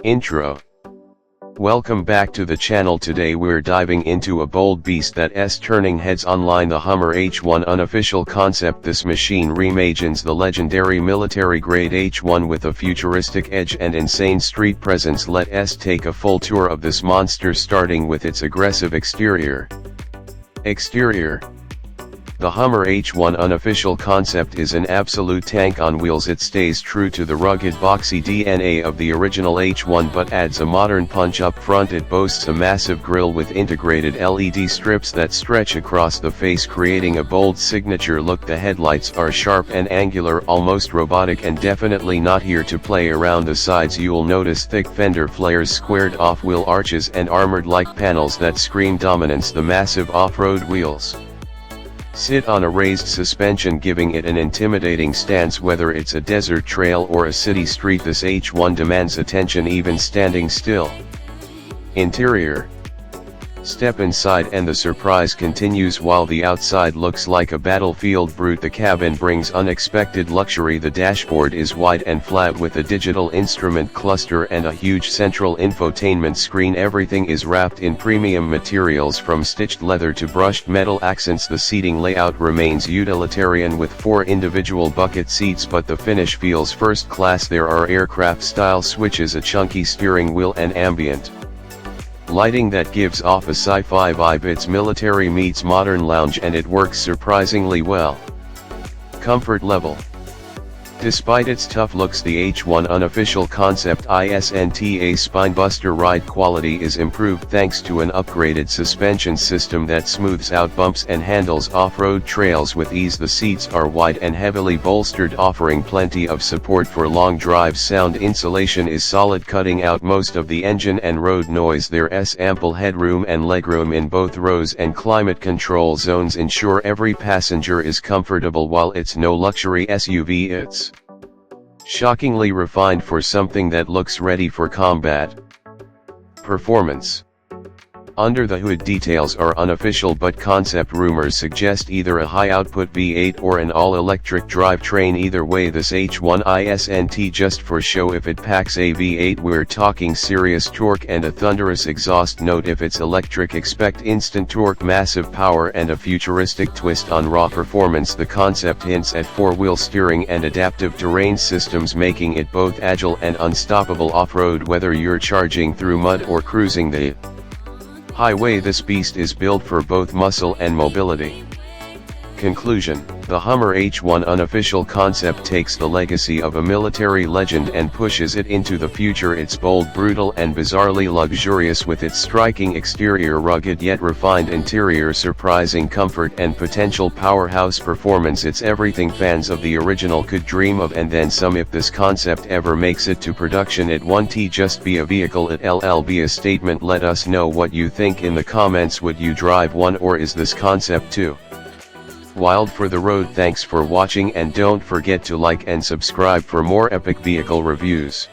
Intro. Welcome back to the channel. Today we're diving into a bold beast that's turning heads online, the Hummer H1 Unofficial Concept. This machine reimagines the legendary military-grade H1 with a futuristic edge and insane street presence. Let us take a full tour of this monster, starting with its aggressive exterior. The Hummer H1 Unofficial Concept is an absolute tank on wheels. It stays true to the rugged, boxy DNA of the original H1 but adds a modern punch up front. It boasts a massive grille with integrated LED strips that stretch across the face, creating a bold signature look. The headlights are sharp and angular, almost robotic, and definitely not here to play around. The sides, you'll notice thick fender flares, squared off-wheel arches, and armored-like panels that scream dominance. The massive off-road wheels sit on a raised suspension, giving it an intimidating stance. Whether it's a desert trail or a city street, this H1 demands attention even standing still. Interior. Step inside and the surprise continues. While the outside looks like a battlefield brute, the cabin brings unexpected luxury. The dashboard is wide and flat with a digital instrument cluster and a huge central infotainment screen. Everything is wrapped in premium materials, from stitched leather to brushed metal accents. The seating layout remains utilitarian with 4 individual bucket seats, but the finish feels first class. There are aircraft-style switches, a chunky steering wheel, and ambient lighting that gives off a sci-fi vibe. It's military meets modern lounge, and it works surprisingly well. Comfort level. Despite its tough looks, the H1 Unofficial Concept isn't a spinebuster. Ride quality is improved thanks to an upgraded suspension system that smooths out bumps and handles off-road trails with ease. The seats are wide and heavily bolstered, offering plenty of support for long drives. Sound insulation is solid, cutting out most of the engine and road noise. There's ample headroom and legroom in both rows, and climate control zones ensure every passenger is comfortable. While it's no luxury SUV, it's shockingly refined for something that looks ready for combat. Performance. Under the hood, details are unofficial, but concept rumors suggest either a high-output V8 or an all-electric drivetrain. Either way, this H1 isn't just for show. If it packs a V8, we're talking serious torque and a thunderous exhaust note. If it's electric, expect instant torque, massive power, and a futuristic twist on raw performance. The concept hints at 4-wheel steering and adaptive terrain systems, making it both agile and unstoppable off-road. Whether you're charging through mud or cruising the highway, this beast is built for both muscle and mobility. Conclusion. The Hummer H1 Unofficial Concept takes the legacy of a military legend and pushes it into the future. It's bold, brutal, and bizarrely luxurious, with its striking exterior, rugged yet refined interior, surprising comfort, and potential powerhouse performance. It's everything fans of the original could dream of, and then some. If this concept ever makes it to production, it won't just be a vehicle, it'll be a statement. Let us know what you think in the comments. Would you drive one, or is this concept too wild for the road? Thanks for watching, and don't forget to like and subscribe for more epic vehicle reviews.